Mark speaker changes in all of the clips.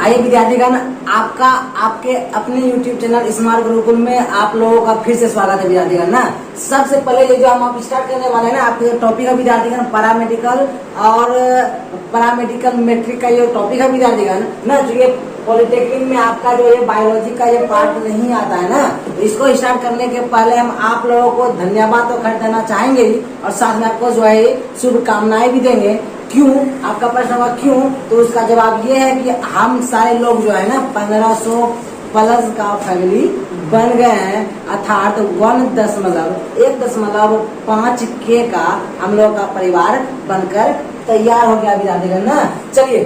Speaker 1: आइए विद्यार्थीगण, आपका आपके अपने YouTube चैनल स्मार्ट गुरुकुल में आप लोगों का फिर से स्वागत है विद्यार्थीगण ना। सबसे पहले ये जो हम आप स्टार्ट करने वाले हैं ना, आपके टॉपिक है विद्यार्थीगण पैरामेडिकल और पैरामेडिकल मैट्रिक का ये टॉपिक है विद्यार्थीगण ना। जो ये पॉलिटेक्निक में आपका जो ये बायोलॉजी का ये पार्ट नहीं आता है ना, तो इसको स्टार्ट करने के पहले हम आप लोगों को धन्यवाद तो कर देना चाहेंगे ही, और साथ में आपको जो है शुभकामनाएं भी देंगे। क्यों, आपका प्रश्न होगा क्यों, तो उसका जवाब ये है कि हम सारे लोग जो है ना 1500 प्लस का फैमिली बन गए हैं, अर्थात 1.5K का हम लोग का परिवार बनकर तैयार हो गया विद्यार्थीगण ना। चलिए,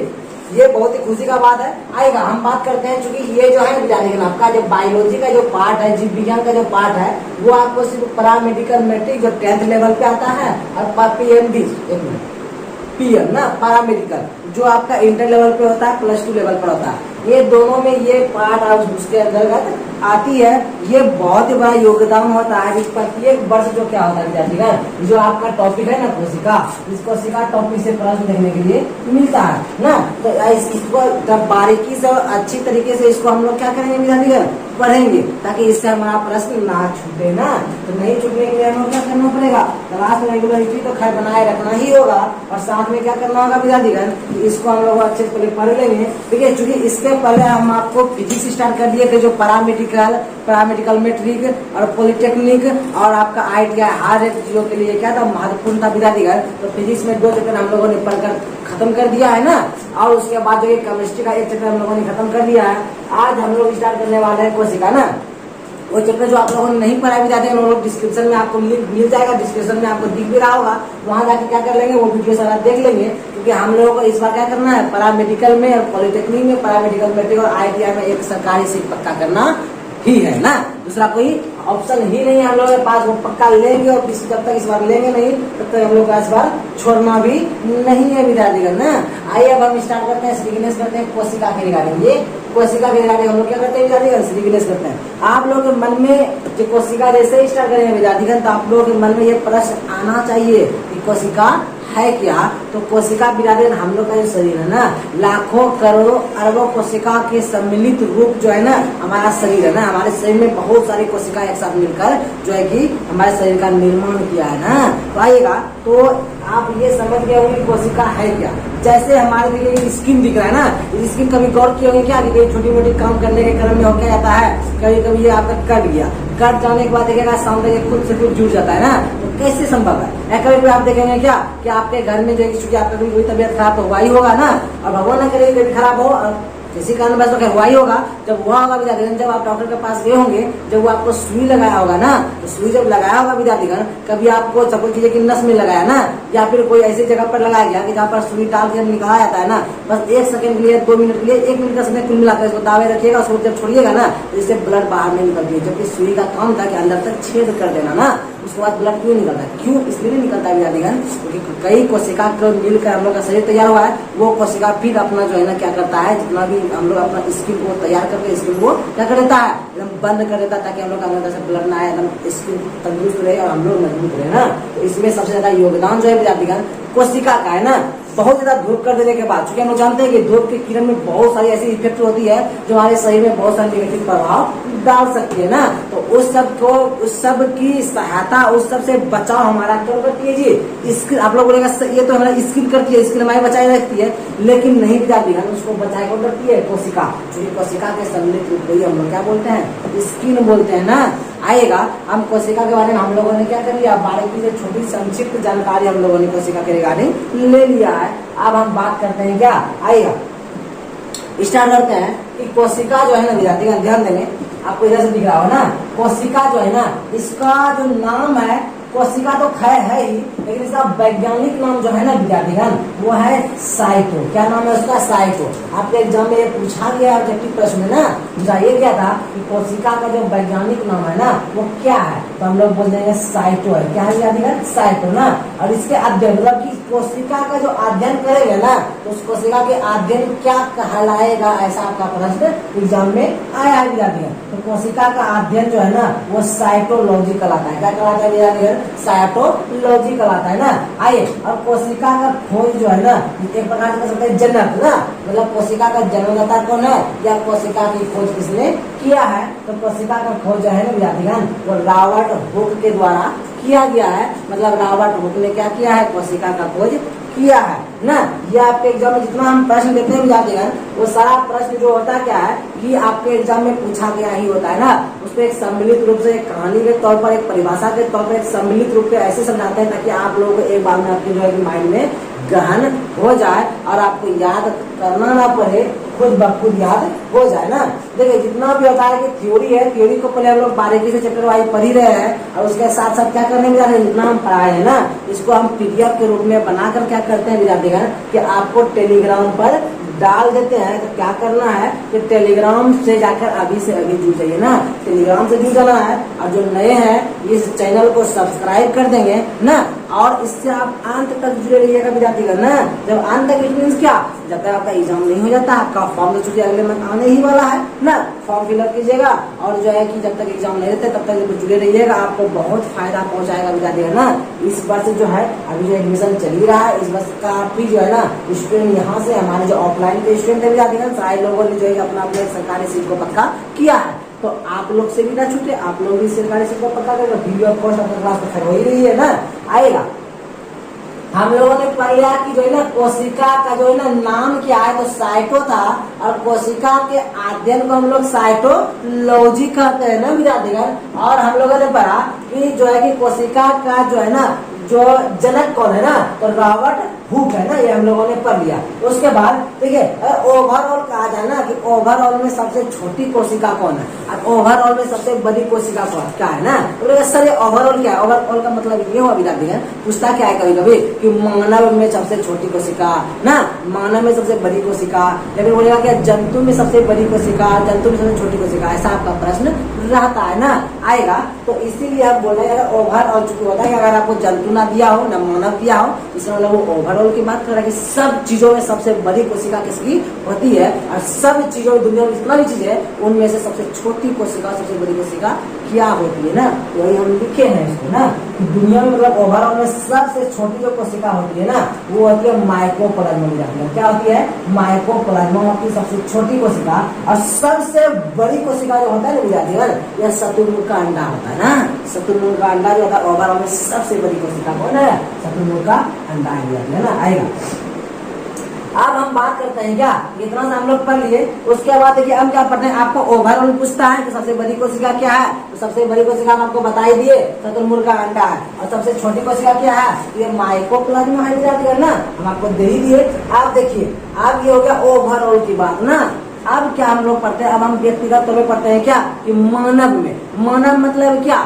Speaker 1: ये बहुत ही खुशी का बात है। आएगा हम बात करते हैं, चूंकि ये जो है विद्यार्थीगण आपका जो बायोलॉजी का जो पार्ट है, जीव विज्ञान का जो पार्ट है, वो आपको सिर्फ पैरामेडिकल मैट्रिक जो 10th लेवल पे आता है, और पीएम ना पैरामेडिकल जो आपका इंटर लेवल पे होता है, +2 लेवल पर होता है। ये दोनों में ये पार्ट और उसके अंतर्गत आती है। ये बहुत ही बड़ा योगदान होता है इस प्रत्येक वर्ष जो क्या होता है विद्यार्थीगण, जो आपका टॉपिक है ना कोशिका, इस कोशिका टॉपिक से प्रश्न देखने के लिए मिलता है ना। तो इसको जब बारीकी से अच्छी तरीके से इसको हम लोग क्या करेंगे विद्यार्थीगण, पढ़ेंगे, ताकि इससे हमारा प्रश्न ना छूटे ना। तो नहीं छूटने के लिए हमें क्या करना पड़ेगा, क्लास रेगुलरिटी तो खैर बनाए रखना ही होगा, और साथ में क्या करना होगा विद्यार्थीगण, इसको हम लोग अच्छे से पढ़ लेंगे। ठीक है, चूंकि इसके पहले हम आपको फिजिक्स स्टार्ट कर दिए थे, जो पैरामेडिकल मैट्रिक और पॉलिटेक्निक और आपका ITI हर एक चीजों के लिए क्या था महत्वपूर्ण था विद्यार्थीगण। तो फिजिक्स में 2 चैप्टर हम लोगों ने पढ़कर खत्म कर दिया है ना, और उसके बाद जो ये केमिस्ट्री का 1 चैप्टर हम लोगों ने खत्म कर दिया है। आज हम लोग स्टार्ट करने वाले हैं कोशिका ना। वो चैप्टर जो आप लोगों ने नहीं पढ़ा विद्यार्थी, वो लोग डिस्क्रिप्शन में आपको लिंक मिल जाएगा, डिस्क्रिप्शन में आपको दिख भी रहा होगा, वहां जाके क्या कर लेंगे, वो वीडियो सारा देख लेंगे। क्योंकि हम लोगों को इस बार क्या करना है, पैरामेडिकल में और पॉलिटेक्निक में, पैरामेडिकल मैट्रिक और ITI में एक सरकारी सीट पक्का करना ही है ना। दूसरा कोई ऑप्शन ही नहीं है हम लोगों के पास, वो पक्का लेंगे, और किसी जब तक इस बार लेंगे नहीं तब तक हम लोग का इस बार छोड़ना भी नहीं है विद्यार्थीगण ना। आइए अब हम स्टार्ट करते हैं, श्रीगणेश करते हैं कोशिका के रिगार्डिंग। ये कोशिका के रिगार्डिंग हम लोग क्या करते हैं विद्यार्थीगण, श्रीगणेश करते हैं। आप लोगों के मन में जो कोशिका जैसे ही स्टार्ट करेंगे विद्यार्थीगण, तो आप लोगों के मन में ये प्रश्न आना चाहिए कि कोशिका है क्या। तो कोशिका विद्यार्थीगण हम लोग का जो शरीर है ना, लाखों करोड़ों अरबों कोशिका के सम्मिलित रूप जो है ना हमारा शरीर है ना। हमारे शरीर में बहुत सारी कोशिका एक साथ मिलकर जो है कि हमारे शरीर का निर्माण किया है ना। तो आइएगा, तो आप ये समझ गए होंगे कोशिका है क्या। जैसे हमारे देखिए स्किन दिख रहा है ना, स्किन कभी गौर किए होंगे क्या कि छोटी मोटी काम करने के क्रम में हो क्या जाता है, कभी कभी ये आपका कट गया, कट जाने के बाद देखिएगा सामने खुद से खुद जुड़ जाता है ना। तो कैसे संभव है, कभी आप देखेंगे क्या कि आपके घर में जो है आपका कोई तबियत खराब तो हुआ ही होगा ना, और भगवान न करे तबियत खराब हो किसी कारण बस तो हुआ ही होगा। जब हुआ होगा विद्यार्थीगण, जब आप डॉक्टर के पास गए होंगे, जब वो आपको सुई लगाया होगा ना, तो सुई जब लगाया होगा विद्यार्थीगण, कभी आपको सपोज कीजिए कि नस में लगाया ना, या फिर कोई ऐसी जगह पर लगाया गया कि जहाँ पर सुई डाल के निकाला जाता है ना, बस 1 सेकंड के लिए, 2 मिनट के लिए, 1 मिनट का समय कुल मिलाकर इसको दावे रखिएगा, उसको जब छोड़िएगा ना तो इससे ब्लड बाहर नहीं निकलती है। जबकि सुई का काम था कि अंदर तक छेद कर देना ना, उसके बाद ब्लड क्यों निकलता है, क्यों इसलिए नहीं निकलता है विद्यार्थीगण, क्योंकि कई कोशिका को मिलकर हम लोग का शरीर तैयार हुआ है। वो कोशिका फिर अपना जो है ना क्या करता है, जितना भी हम लोग अपना स्किन को तैयार करके स्किन को क्या कर देता है, एकदम बंद कर देता है, ताकि हम लोग अंदर से ब्लड ना आए, एकदम स्किन तंदुरुस्त रहे और हम लोग मजबूत रहे ना। तो इसमें सबसे ज्यादा योगदान जो है विद्यार्थीगण कोशिका का है ना। बहुत ज्यादा धूप कर देने के बाद, चूंकि हम लोग जानते हैं कि धूप की किरण में बहुत सारी ऐसी इफेक्ट होती है जो हमारे शरीर में बहुत सारे नेगेटिव प्रभाव डाल सकती है ना। तो उस सब की सहायता, उस सब से बचाव हमारा क्यों करती है जी, स्किन। आप लोग बोलेगा ये तो हमारा स्किन करती है, स्किन हमारी बचाए रखती है, लेकिन नहीं विद्यार्थीगण, उसको बचाए कौन करती है, कोशिका। क्योंकि कोशिका के सम्मिलित रूप को ही हम लोग क्या बोलते हैं, स्किन बोलते हैं ना। आएगा, हम कोशिका के बारे में हम लोगों ने क्या कर लिया, बारीकी से छोटी संक्षिप्त जानकारी हम लोगों ने कोशिका के रिगार्डिंग ले लिया है। अब हम बात करते हैं क्या, आइएगा स्टार्ट करते हैं कि कोशिका जो है ना विद्यार्थीगण, ध्यान देंगे, आपको इधर से दिख रहा हो ना, कोशिका जो है ना, इसका जो नाम है कोशिका तो खैर है ही, लेकिन इसका वैज्ञानिक नाम जो है ना विद्यार्थीगण, वो है साइटो। क्या नाम है उसका, साइटो। आपके एग्जाम में ये पूछा गया ऑब्जेक्टिव प्रश्न में ना, ये क्या था कि कोशिका का जो वैज्ञानिक नाम है ना वो क्या है, तो हम लोग बोल देंगे साइटो है। क्या है विद्यार्थीगण, साइटो ना। और इसके अध्ययन मतलब कि कोशिका का जो अध्ययन करेंगे ना, तो उस कोशिका के अध्ययन क्या कहलाएगा, ऐसा आपका प्रश्न एग्जाम में आया है विद्यार्थीगण। तो कोशिका का अध्ययन जो है ना वो साइटोलॉजी कहलाता है। क्या कहलाता है विद्यार्थीगण, साइटोलॉजी कहलाता है ना। आइए, और कोशिका का खोज जो है ना एक प्रकार से सकते हैं जनक ना, मतलब कोशिका का जन्मदाता कौन है या कोशिका की खोज किसने किया है, तो कोशिका का खोज जो है ना विद्यार्थीगण वो रॉबर्ट हुक के द्वारा किया गया है। मतलब रॉबर्ट हुक ने क्या किया है, कोशिका का खोज किया है ना। ये आपके एग्जाम में जितना हम प्रश्न देते हैं विद्यार्थीगण वो सारा प्रश्न जो होता है क्या है कि आपके एग्जाम में पूछा गया ही होता है ना। उसको एक सम्मिलित रूप से एक कहानी के तौर पर, एक परिभाषा के तौर पर, एक सम्मिलित रूप से ऐसे समझाते हैं ताकि आप लोगों को एक बार में आपके जो है माइंड में गहन हो जाए और आपको याद करना ना पड़े, खुद ब खुद याद हो जाए ना। देखिए जितना भी होता है कि थ्योरी है, थ्योरी को पहले हम लोग बारीकी से चैप्टर वाइज पढ़ ही रहे हैं और उसके साथ साथ क्या करने में जा रहे हैं, जितना हम पढ़ाए हैं ना इसको हम पीडीएफ के रूप में बनाकर क्या करते हैं विद्यार्थीगण कि आपको टेलीग्राम पर डाल देते हैं। तो क्या करना है कि टेलीग्राम से जाकर अभी से अभी जुड़ जाइए ना, टेलीग्राम से जुड़ जाना है। और जो नए हैं इस चैनल को सब्सक्राइब कर देंगे ना, और इससे आप अंत तक जुड़े रहिएगा विद्यार्थीगण ना। जब अंत तक इट मीन्स क्या, जब तक आपका एग्जाम नहीं हो जाता, आपका फॉर्म तो छुट्टी अगले मंथ आने ही वाला है ना, फॉर्म फिलअप कीजिएगा और जो है कि जब तक एग्जाम नहीं देते तब तक जुड़े रहिएगा, आपको बहुत फायदा पहुंचाएगा विद्यार्थीगण ना। इस वर्ष जो है अभी जो एडमिशन चल ही रहा है, इस वर्ष का भी जो है ना स्टूडेंट यहाँ से हमारे जो ऑफलाइन के स्टूडेंट है विद्यार्थीगण सारे लोगों ने जो है अपना अपने सरकारी सीट को पक्का किया है। तो आप लोग से भी ना छूटे, आप लोग भी सरकारी सीट को पक्का करेंगे, वीडियो ऑफ कोर्स अपने क्लास में हो ही रही है ना, आएगा। हम लोगों ने पढ़ लिया कि जो है ना कोशिका का जो है ना नाम क्या है, तो साइटो था, और कोशिका के अध्ययन को हम लोग साइटोलॉजी कहते हैं ना विद्यार्थीगण। और हम लोगों ने पढ़ा कि जो है कि कोशिका का जो है ना जो जनक कौन है ना, तो रॉबर्ट हुक है ना, ये हम लोगों ने पढ़ लिया। उसके बाद देखिए ओवरऑल कहा जाए ना कि ओवरऑल में सबसे छोटी कोशिका कौन है और ओवरऑल में सबसे बड़ी कोशिका कौन क्या है ना। तो सर ये ओवरऑल क्या है, ओवरऑल का मतलब ये हुआ विद्यार्थीगण पूछता क्या है कभी कभी कि मानव में सबसे छोटी कोशिका ना, मानव में सबसे बड़ी कोशिका, लेकिन बोलेगा क्या जंतु में सबसे बड़ी कोशिका, जंतु में सबसे छोटी कोशिका, ऐसा आपका प्रश्न रहता है ना, आएगा। तो इसीलिए आप बोल रहे हैं अगर ओवरऑल चुकी होता है कि अगर आपको जंतु ना दिया हो ना मानव दिया हो, इसमें मतलब वो ओवरऑल की बात कर रहा है कि सब चीजों में सबसे बड़ी कोशिका किसकी होती है, और सब चीजों में दुनिया में जितना भी चीज है उनमें से सबसे छोटी कोशिका सबसे बड़ी कोशिका क्या होती है ना, वही हम लिखे हैं इसको ना कि दुनिया में मतलब ओवरऑल में सबसे छोटी जो कोशिका होती है ना वो होती है माइकोप्लाज्मा। क्या होती है, माइकोप्लाज्मा होती है सबसे छोटी कोशिका, और सबसे बड़ी कोशिका जो होता है ना विद्यार्थीगण यह शतुरमुर्ग का अंडा होता है ना। शतुरमुर्ग का अंडा जो होता है ओवरऑल में सबसे बड़ी कोशिका कौन है, शतुरमुर्ग का अंडा है ना, आएगा। अब हम बात करते हैं क्या, इतना से हम लोग पढ़ लिए। उसके बाद देखिए हम क्या पढ़ते हैं, आपको ओवरऑल पूछता है कि सबसे बड़ी कोशिका क्या है, तो सबसे बड़ी कोशिका हम आपको बता ही दिए शतुरमुर्ग का अंडा है, और सबसे छोटी कोशिका क्या है, ये माइकोप्लाज्मा है ना, हम आपको दे ही दिए। आप देखिए अब ये हो गया ओवरऑल की बात ना। अब क्या हम लोग पढ़ते हैं, अब हम व्यक्तिगत तौर पर पढ़ते हैं क्या कि मानव में, मानव मतलब क्या,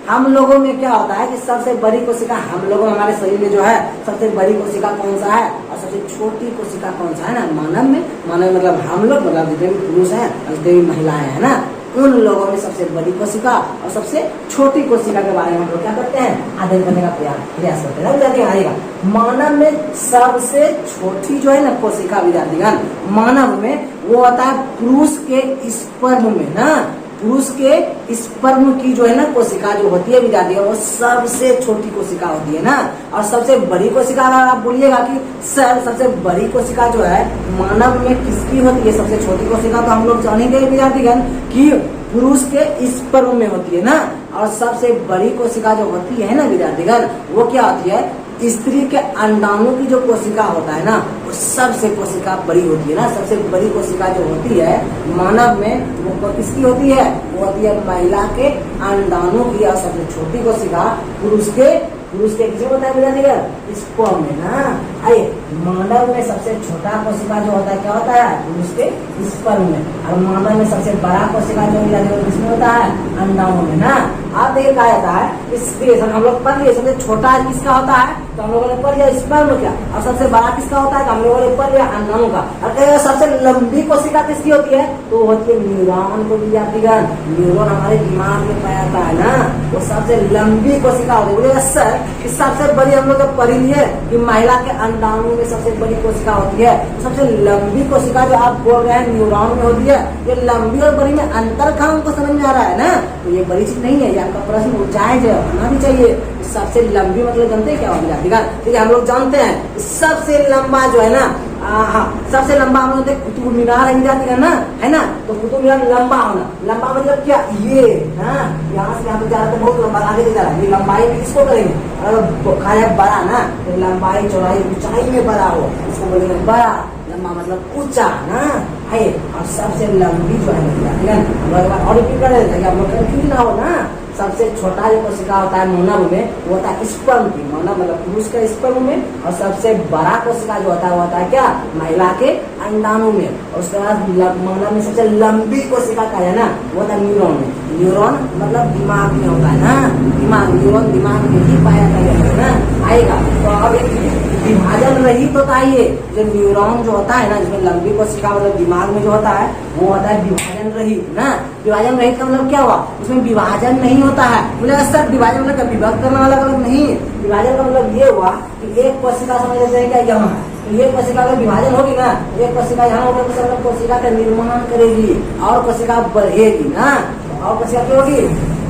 Speaker 1: हम लोगों में क्या होता है कि सबसे बड़ी कोशिका हम लोगों हमारे शरीर में जो है सबसे बड़ी कोशिका कौन सा है और सबसे छोटी कोशिका कौन सा है ना, मानव में मतलब हम लोग मतलब जितने भी पुरुष हैं और जितने भी महिलाएं हैं ना उन लोगों में सबसे बड़ी कोशिका और सबसे छोटी कोशिका के बारे में हम लोग क्या करते हैं, अध्ययन करने का प्रयास करते हैं ना विद्यार्थी। आएगा मानव में सबसे छोटी जो है ना कोशिका विद्यार्थीगण, मानव में वो होता है पुरुष के स्पर्म में ना, पुरुष के स्पर्म की जो है ना कोशिका जो होती है विद्यार्थी वो सबसे छोटी कोशिका होती है ना। और सबसे बड़ी कोशिका अगर आप बोलिएगा कि सर सबसे बड़ी कोशिका जो है मानव में किसकी होती है, सबसे छोटी कोशिका तो हम लोग जानेंगे विद्यार्थीगण कि पुरुष के स्पर्म में होती है ना। और सबसे बड़ी कोशिका जो होती है ना विद्यार्थीगण वो क्या होती है, स्त्री के अंडाणु की जो कोशिका होता है ना वो सबसे कोशिका बड़ी होती है ना। सबसे बड़ी कोशिका जो होती है मानव में वो किसकी होती है, वो होती है महिला के अंडाणु की। और सबसे छोटी कोशिका पुरुष के किसी होता है विद्यार्थीगण, स्पर्म में ना। आइए मानव में सबसे छोटा कोशिका जो होता है क्या होता है, पुरुष के स्पर्म में। और मानव में सबसे बड़ा कोशिका जो किसमें होता है, अंडाणु में ना। आप देखिए क्या होता है इस हम लोग पढ़ लिए, सबसे छोटा किसका होता है तो हम लोगों ने पढ़ लिया स्पर्म क्या, और सबसे बड़ा किसका होता है तो हम लोगों ने पढ़ लिया अंडाणु का। और सबसे लंबी कोशिका किसकी होती है तो वो होती है न्यूरॉन को विद्यार्थीगण। न्यूरॉन हमारे दिमाग में पाया जाता है ना, वो सबसे लंबी कोशिका होती है। बोलिएगा सर इस सबसे बड़ी हम लोग पढ़ी लिए कि महिला के अंडाणु में में सबसे बड़ी कोशिका होती है। सबसे लंबी कोशिका जो आप बोल रहे हैं न्यूरॉन में होती है। ये लंबी और बड़ी में अंतर कहाँ हमको समझ में आ रहा है ना, तो ये बड़ी चीज नहीं है। ये आपका प्रश्न जायज है, होना भी चाहिए। सबसे लंबी मतलब जानते हैं क्या होगा? ठीक है, हम लोग जानते हैं सबसे लंबा जो है ना, हाँ, सबसे लंबा हम लोग कुतुब मीनार है ना, है ना। तो कुतुब मीनार लंबा होना, लंबा मतलब क्या? ये यहाँ से यहाँ पे जा रहा है तो बहुत लंबा आगे जा रहा है। लंबाई में किसको करेंगे? अगर खाया बड़ा ना, तो लंबाई चौड़ाई ऊंचाई में बड़ा हो, इसको बोलेंगे बड़ा। लंबा मतलब ऊंचा ना है। और सबसे लंबी जो है और रिपीट कर देते हैं, आप लोग कंफ्यूज ना हो ना। सबसे छोटा जो कोशिका होता है मानव में, वो होता है स्पर्म की, मानव मतलब पुरुष का स्पर्म में। और सबसे बड़ा कोशिका जो होता है वो होता है क्या? महिला के अंडाणु में। और उसके बाद मानव में सबसे लंबी कोशिका का है ना, वो होता है न्यूरॉन में। न्यूरॉन मतलब दिमाग में होता है ना, दिमाग, न्यूरॉन दिमाग में ही पाया जाता है ना, आएगा। तो अब विभाजन रहित होता है ये जो न्यूरॉन जो होता है ना, जिसमें लंबी कोशिका मतलब दिमाग में जो होता है वो होता है विभाजन रहित ना। विभाजन रहित का मतलब क्या हुआ? उसमें विभाजन नहीं होता है। बोले सर विभाजन मतलब विभाग करना वाला मतलब नहीं। विभाजन का मतलब ये हुआ कि एक कोशिका समझ लेते हैं क्या यहाँ है, तो ये कोशिका का विभाजन होगी ना, एक कोशिका यहाँ होगी तो मतलब कोशिका का निर्माण करेगी और कोशिका बढ़ेगी ना। और कोशिका क्या होगी?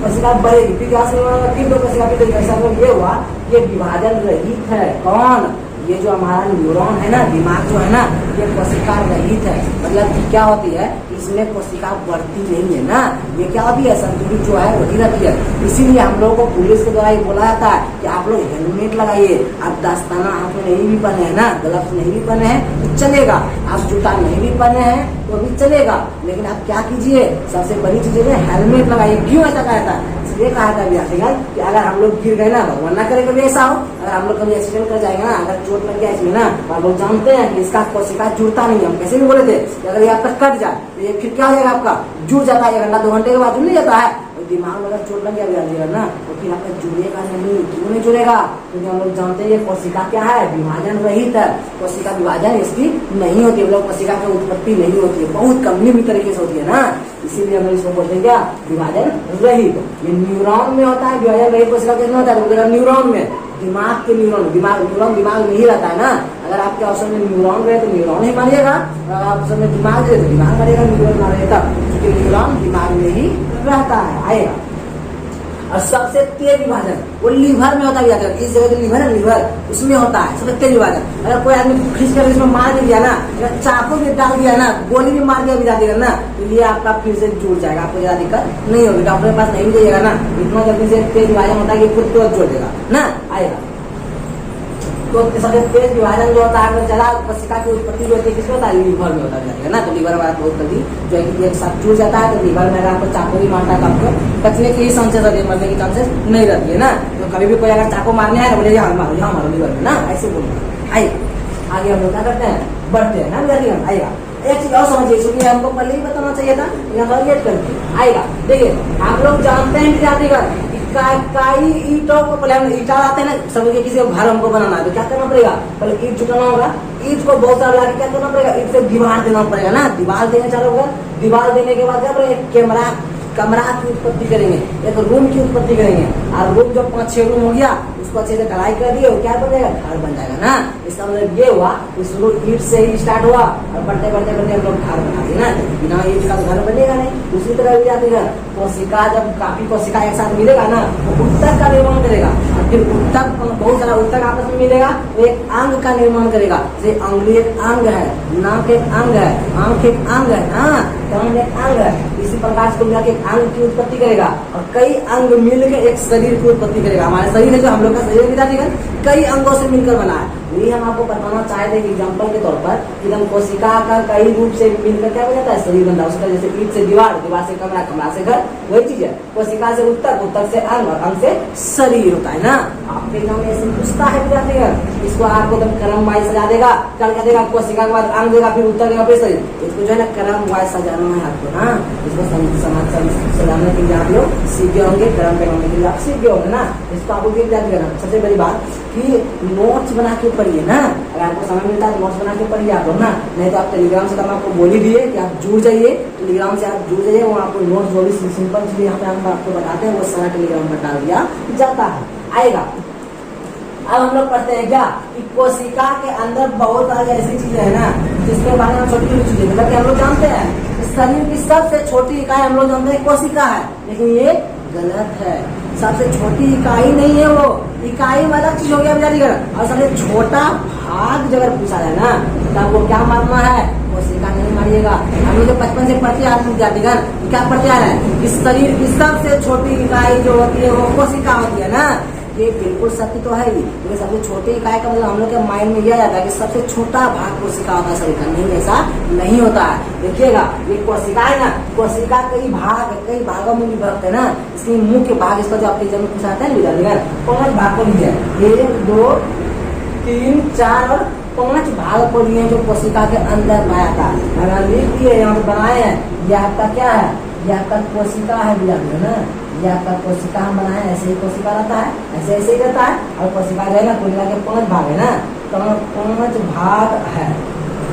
Speaker 1: कोशिका बढ़ेगी, फिर यहाँ से फिर दो कोशिका फिर ऐसा ये हुआ, ये विभाजन रहित है। कौन? ये जो हमारा न्यूरॉन है ना, दिमाग जो है ना, ये कोशिका रहित है। मतलब क्या होती है? इसमें कोशिका बढ़ती नहीं है ना, ये क्या होती है? संतुलित जो है वही रहती है। इसीलिए हम लोगों को पुलिस के द्वारा ये बोला जाता है कि आप लोग हेलमेट लगाइए। आप दस्ताना हाथ में नहीं भी पहने है ना, ग्लव्स नहीं भी पहने हैं तो चलेगा। आप जूता नहीं भी पहने हैं तो भी चलेगा, लेकिन आप क्या कीजिए? सबसे बड़ी चीज है हेलमेट लगाइए। क्यों ऐसा कहा था? ये कहा था कि अगर हम लोग गिर गए ना, भगवान ना करे कभी ऐसा हो, अगर हम लोग कभी एक्सीडेंट कर जाएंगे ना, अगर चोट लग गया इसमें ना, तो आप लोग जानते हैं कि इसका कोशिका जुड़ता नहीं है। हम कैसे भी बोले थे कि अगर ये आपका कट जाए तो ये फिर क्या हो जाएगा? आपका जुड़ जाता है, 1 घंटा 2 घंटे के बाद जुड़ नहीं जाता है। और दिमाग में अगर चोट लग गया ना, तो फिर आपका जुड़ेगा नहीं। क्यों नहीं जुड़ेगा? क्योंकि हम लोग जानते हैं ये कोशिका क्या है? विभाजन रहित है। कोशिका विभाजन इसकी नहीं होती है, मतलब कोशिका की उत्पत्ति नहीं होती है, बहुत कम तरीके से होती है ना। इसीलिए हम इसको बोलते हैं क्या? विभाजन रहित। ये न्यूरॉन में होता है। विभाजन रहित कोशिका किसमें होता है? तो न्यूरॉन में, दिमाग के न्यूरॉन, न्यूरॉन दिमाग में ही रहता है ना। अगर आपके ऑप्शन में न्यूरॉन रहे तो न्यूरॉन ही मानिएगा, अगर ऑप्शन में दिमाग रहे तो दिमाग मानिएगा, न्यूरॉन ना रहे तब, क्योंकि न्यूरॉन दिमाग में ही रहता है, आएगा। और सबसे तेज विभाजन वो लीवर में होता है। इस जगह जो लीवर है, लीवर उसमें होता है सबसे तेज विभाजन। अगर कोई आदमी खींच कर इसमें मार भी दिया ना, अगर चाकू भी डाल दिया ना, गोली भी मार दिया भी जाएगा ना, तो ये आपका फिर से जुड़ जाएगा, आपको ज्यादा दिक्कत नहीं होगी। डॉक्टर के पास नहीं जाइएगा ना, इतना जल्दी से तेज विभाजन होता है कि खुद तुरंत जोड़ देगा ना, आएगा। तो सबसे तेज विभाजन जो होता है जला कोशिका की उत्पत्ति जो होती है किसमें होता है? लीवर में होता है ना। तो लीवर हमारा बहुत जल्दी जो है कि एक साथ जुड़ जाता है। तो लीवर में अगर आपको चाकू भी मारता है तो आपको बचने की ही चांसेस रहती है, मरने की चांसेस नहीं रहती है ना। तो कभी भी कोई अगर चाकू मारने है तो बोले यहाँ मारो लीवर में ना, ऐसे बोलना। आइए आगे हम लोग क्या करते हैं? बढ़ते हैं ना, आएगा। एक चीज और समझिए, इसलिए हमको पहले ही बताना चाहिए था, यहाँ गेट करके आएगा। देखिए आप लोग जानते हैं कि कई ईंटों को पहले हम ईंटा आते हैं ना, समझिए किसी को घर हमको बनाना है तो क्या करना पड़ेगा? पहले ईंट जुटाना होगा। ईंट को बहुत सारा लाके क्या करना पड़ेगा? ईंट से दीवार देना पड़ेगा ना। दीवार देने चालू होगा, दीवार देने के बाद क्या करेंगे? कमरा की उत्पत्ति करेंगे, एक रूम की उत्पत्ति करेंगे। और रूम जब 5-6 रूम हो गया, उसको अच्छे से ढलाई कर दिए, क्या बन जाएगा? घर बन जाएगा ना। इसका मतलब ये हुआ शुरू ईंट से ही स्टार्ट हुआ और बढ़ते बढ़ते बढ़ते हम लोग घर बना दिए ना। बिना ईंट का घर बनेगा नहीं। दूसरी तरह भी जाती है कोशिका, जब काफी कोशिका एक साथ मिलेगा ना तो उत्तक का निर्माण करेगा, और फिर उत्तक बहुत सारा उत्तक आपस में मिलेगा तो एक अंग का निर्माण करेगा। जैसे अंगुली एक अंग है, नाक एक अंग है, आंख एक अंग है ना, कान एक अंग है। इसी प्रकार से मिला के एक अंग की उत्पत्ति करेगा और कई अंग मिलकर एक शरीर की उत्पत्ति करेगा। हमारे शरीर है जो हम लोग का शरीर विद्यार्थी कई अंगों से मिलकर बना है। यही हम आपको बताना चाहे थे एग्जाम्पल के तौर पर कि हम कोशिका का कई रूप से मिलकर क्या बन जाता है? शरीर बनता है उसका। जैसे ईंट से दीवार, दीवार से कमरा, कमरा से घर, वही चीज है। कोशिका से उत्तक, उत्तक से अंग और अंग से शरीर होता है ना। आपके एग्जाम में ऐसे पूछता है विद्यार्थी, इसको आपको एकदम क्रम वाइज सजा देगा। क्या क्या देगा? कोशिका के बाद अंग देगा, फिर उत्तक देगा, फिर शरीर। इसको जो है ना क्रम वाइज सजाना है आपको ना। इसको सजाने के लिए आप लोग सीख गए होंगे, क्रम बनाने के लिए आप सीख गए होंगे ना। इसको आपको सबसे बड़ी बात कि नोट्स बना के पढ़िए ना। अगर आपको समय मिलता है तो नोट्स बना के पढ़िए आप लोग ना, नहीं तो आप टेलीग्राम से तो हम आपको बोल ही दिए कि आप जुड़ जाइए, टेलीग्राम से आप जुड़ जाइए। वो आपको नोट्स जो भी सिंपल चीजें यहाँ पे हम आपको बताते हैं वो सारा टेलीग्राम पर डाल दिया जाता है, आएगा। अब हम लोग पढ़ते हैं क्या कि कोशिका के अंदर बहुत सारी ऐसी चीजें है ना जिसके बारे में छोटी छोटी चीजें, मतलब कि हम लोग जानते हैं शरीर की सबसे छोटी इकाई हम लोग जानते हैं कोशिका है, लेकिन ये गलत है। सबसे छोटी इकाई नहीं है वो, इकाई में अलग चीज हो गया बेचारी। और सबसे छोटा भाग जो अगर पूछा जाए ना तो आपको क्या मानना है, कोशिका नहीं मारिएगा। हम लोग बचपन से पढ़ते आ रहे हैं क्या पढ़ते आ रहे हैं कि शरीर की सबसे छोटी इकाई जो होती है वो कोशिका होती है ना। ये बिल्कुल सत्य तो है ही, लेकिन सबसे छोटी इकाई का मतलब हम लोग के माइंड में यह जाता है कि सबसे छोटा भाग कोशिका होता है शरीर का, नहीं, ऐसा नहीं होता है। देखिएगा ये कोशिका है ना, कोशिका कई भागों में विभक्त है ना। इसके मुख्य भाग, इसका जो आपके जन्म पूछा है ना 5 भाग को लीजिए, 1 2 3 4 और 5 भाग को लिए जो कोशिका के अंदर पाया था। अगर लिख दिए यहाँ पे बनाए हैं, यह आपका क्या है, यह आपका कोशिका है ना, ये आपका कोशिका हम बनाए, ऐसे ही कोशिका रहता है, ऐसे ही रहता है। और कोशिका जो है ना कुल मिला के 5 भाग है ना, तो 5 भाग है,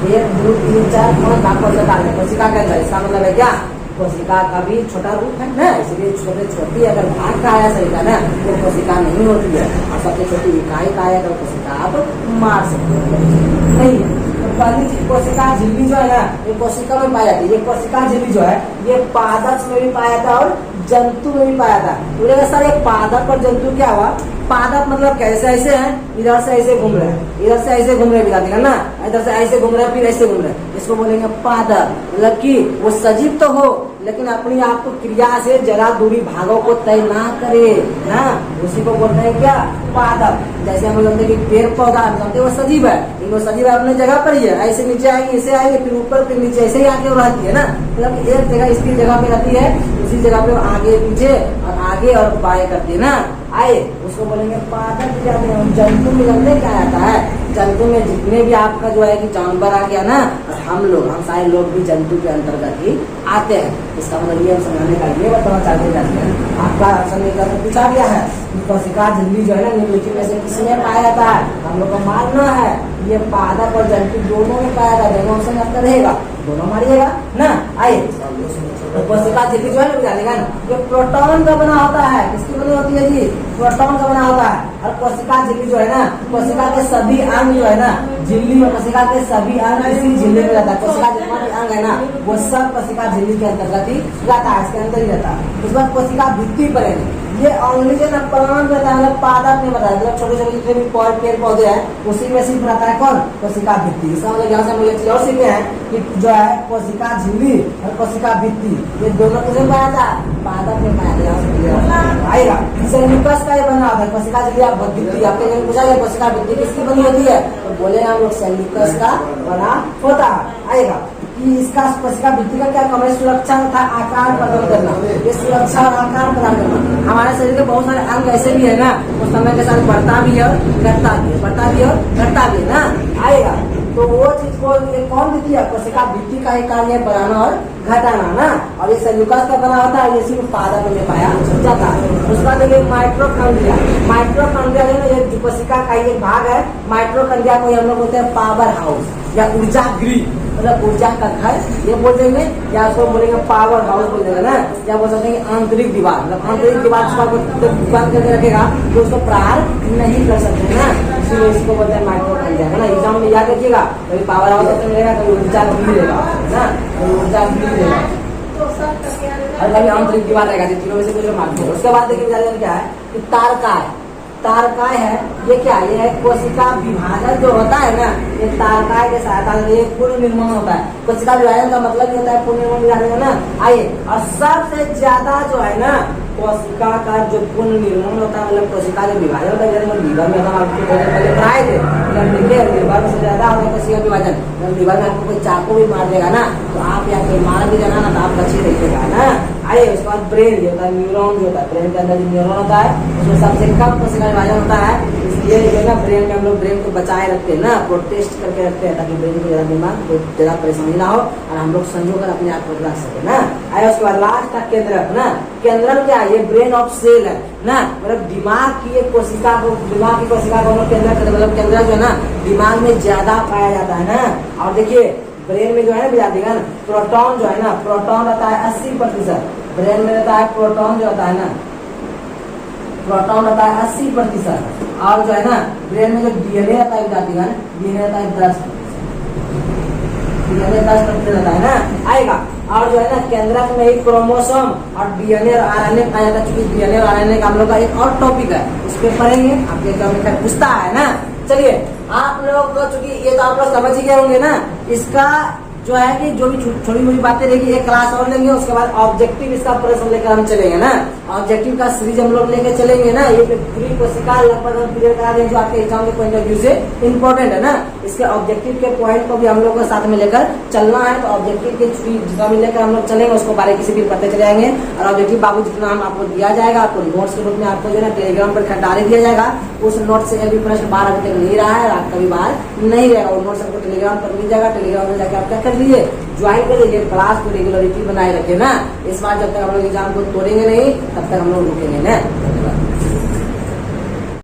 Speaker 1: 1 2 3 4 5 भाग कोशिका के अंदर। इसका मतलब है क्या, कोशिका का भी छोटा रूप है ना, इसलिए छोटी अगर भाग का आया शरीर का ना तो कोशिका नहीं होती है। और सबसे छोटी इकाई का आया तो कोशिका आप मार सकते हो, नहीं है। पहली चीज कोशिका झिल्ली जो है ना, ये कोशिका में पाया जाती है। ये कोशिका झिल्ली जो है ये पादप में भी पाया जाता है और जंतु में भी पाया था। बोलेगा सर ये पादप और जंतु क्या हुआ, पादप मतलब कैसे ऐसे हैं, इधर से ऐसे घूम रहे हैं, इधर से ऐसे घूम रहे हैं ना, इधर से ऐसे घूम रहे हैं फिर ऐसे घूम रहे हैं, इसको बोलेंगे पादप। मतलब कि वो सजीव तो हो लेकिन अपनी आप क्रिया से जरा दूरी भागों को तय ना करे ना, उसी को बोलते हैं क्या, पादप। जैसे हम जानते हैं कि पेड़ पौधा हम जानते हैं वो सजीव है, लेकिन वो सजीव अपने जगह पर ही है, ऐसे नीचे आएंगे, ऐसे आएंगे, फिर ऊपर फिर नीचे, ऐसे ही आके रहती है ना। मतलब एक जगह इसकी जगह पे रहती है, उसी जगह पे आगे पीछे और आगे और बाएं करती है ना, आए उसको बोलेंगे पादप। जंतु में जानते क्या आता है, जंतु में जितने भी आपका जो है कि जानवर आ गया ना, हम सारे लोग भी जंतु के अंतर्गत ही आते हैं। इसका मतलब ये समझाने का ये बताना चाहते जाते हैं। आपका समीकरण पूछा गया है कोशिका झिल्ली जो है ना निम्नलिखित में से किसमें पाया जाता है, हम लोग को मानना है ये पादप और जंतु दोनों में पाया जाता है। दोनों ऑप्शन आपका रहेगा, दोनों मारिएगा ना। आइए कोशिका झिल्ली जो है ना जानेगा ना, ये प्रोटॉन का बना होता है, किसकी बनी होती है जी, प्रोटॉन का बना होता है। और कोशिका झिल्ली जो है ना, कोशिका के सभी अंग जो है ना, झिल्ली में कोशिका के सभी अंग इसी झिल्ली में रहता है। कोशिका जितना भी अंग है ना वो सब कोशिका झिल्ली के अंतर्गत ही रहता है, इसके अंदर ही रहता है। उसके बाद कोशिका भित्ति पर है, ये ओनली जो ना प्लांट रहता है, मतलब पादप में बताया, मतलब छोटे छोटे जितने भी पेड़ पौधे हैं उसी में सिर्फ रहता है कौन, कोशिका भित्ति। इसका मतलब यहाँ से हम लोग एक चीज और सीखे हैं कि जो है कोशिका झिल्ली और कोशिका भित्ति ये दोनों किसमें पाया था, पादप में पाया था। आएगा सेल्यूकस का ये बना होता है, कोशिका झिल्ली आप भित्ति, आपके जब पूछा जाए कोशिका भित्ति किसकी बनी होती है तो बोले हम लोग सेल्यूकस का बना होता है। आएगा कि इसका कोशिका भित्ति का क्या काम है, सुरक्षा तथा आकार प्रदान करना, ये सुरक्षा और आकार प्रदान करना। हमारे शरीर के बहुत सारे अंग ऐसे भी है ना, उस समय के साथ बढ़ता भी है और घटता भी है, बढ़ता भी है और घटता भी है ना। आएगा तो वो चीज को कौन भित्ति है, कोशिका भित्ति का ही कार्य है बढ़ाना और घटाना ना। और ये सेल्यूकस का बना होता है, ये सिर्फ पादप में पाया जाता है। उसका देखिए माइटोकॉन्ड्रिया, माइटोकॉन्ड्रिया जो है ये कोशिका का एक भाग है। माइटोकॉन्ड्रिया को हम लोग बोलते हैं पावर हाउस या ऊर्जा गृह, मतलब ऊर्जा का घर ये बोल देंगे, या उसको बोलेंगे पावर हाउस बोल देंगे ना, या बोल सकते हैं आंतरिक दीवार, मतलब आंतरिक दीवार बंद करके रखेगा तो उसको प्रहार नहीं कर सकते ना, इसलिए इसको बोलते हैं माइटोकॉन्ड्रिया है ना। एग्जाम में याद रखिएगा, कभी पावर हाउस मिलेगा, कभी ऊर्जा गृह मिलेगा ना, कभी ऊर्जा गृह मिलेगा और कभी आंतरिक दीवार रहेगा, तीनों में से कुछ मार्ग। उसके बाद देखिए क्या है कि तारकाय, तारकाय है ये क्या, ये है कोशिका विभाजन जो होता है ना, ये तारकाय के सहायता से ये पूर्ण निर्माण होता है। कोशिका विभाजन का मतलब ये होता है पूर्ण निर्माण ना। आइए और सबसे ज्यादा जो है ना कोशिका का जो पूर्ण निर्माण होता है, मतलब कोशिका जो विभाजन होता है, जैसे लीवर में हम आपको पहले पढ़ाए थे, देखिए लीवर में से ज्यादा होता है कोशिका विभाजन। जब लीवर में आपको कोई चाकू भी मार देगा ना तो आप या कोई मार भी देना ना तो आप बचे रहिएगा ना। आइए उसके बाद ब्रेन जो होता है, न्यूरॉन जो होता है, ब्रेन के अंदर जो न्यूरॉन होता है उसमें सबसे कम कोशिका विभाजन होता है, इसलिए जो ना ब्रेन में हम लोग ब्रेन को बचाए रखते हैं ना, प्रोटेस्ट करके रखते हैं ताकि ब्रेन को ज्यादा दिमाग को ज्यादा परेशानी ना हो और हम लोग संजो कर अपने आप को रख सके ना। आइए उसके बाद लास्ट का केंद्रक ना, केंद्रक क्या है, ये ब्रेन ऑफ सेल है ना, मतलब दिमाग की एक कोशिका को, दिमाग की कोशिका को केंद्रक, मतलब केंद्रक जो है ना दिमाग में ज्यादा पाया जाता है ना। और देखिए ब्रेन में जो है ना बिजा देगा ना, प्रोटॉन जो है ना, प्रोटॉन रहता है 80%, ब्रेन में रहता है प्रोटॉन जो होता है ना, प्रोटॉन रहता है 80%। और जो है ना ब्रेन में जो डीएनए रहता है विद्यार्थी का, डीएनए रहता है 10%, डीएनए 10% रहता है ना, आएगा। और जो है ना केंद्रक में एक क्रोमोसोम और डीएनए और आरएनए आ जाता है, चूंकि डीएनए और आरएनए का हम लोग का एक और टॉपिक है, उस पर पढ़ेंगे, आपके एग्जाम में पूछता है ना। चलिए आप लोग को चूंकि ये तो आप लोग समझ ही गए होंगे ना, इसका जो है कि जो भी छोटी मोटी बातें रहेगी एक क्लास और लेंगे, उसके बाद ऑब्जेक्टिव इसका प्रश्न लेकर हम चलेंगे ना, ऑब्जेक्टिव का सीरीज हम लोग लेके चलेंगे ना। ये पूरी कोशिका लगभग हम क्लियर करा देंगे जो आपके एग्जाम के पॉइंट ऑफ व्यू से इम्पोर्टेंट है ना। इसके ऑब्जेक्टिव के पॉइंट को भी हम लोग को साथ में लेकर चलना है, तो ऑब्जेक्टिव के जितना भी लेकर हम लोग चलेंगे उसको बारीकी से भी पढ़ते चले जाएंगे। और ऑब्जेक्टिव बाबू जितना हम आपको दिया जाएगा, आपको नोट्स के रूप में आपको जो है टेलीग्राम पर डाल दिया जाएगा, उस नोट से अभी प्रश्न बाहर अभी तक नहीं रहा है, आपका भी बाहर नहीं रहेगा, वो नोट्स आपको टेलीग्राम पर मिल जाएगा। टेलीग्राम में जाकर आप क्या कर लीजिए, ज्वाइन कर लीजिए, क्लास को रेगुलरिटी बनाए रखे ना। इस बार जब तक हम लोग एग्जाम को तोड़ेंगे नहीं तब तक हम लोग रुकेंगे ना।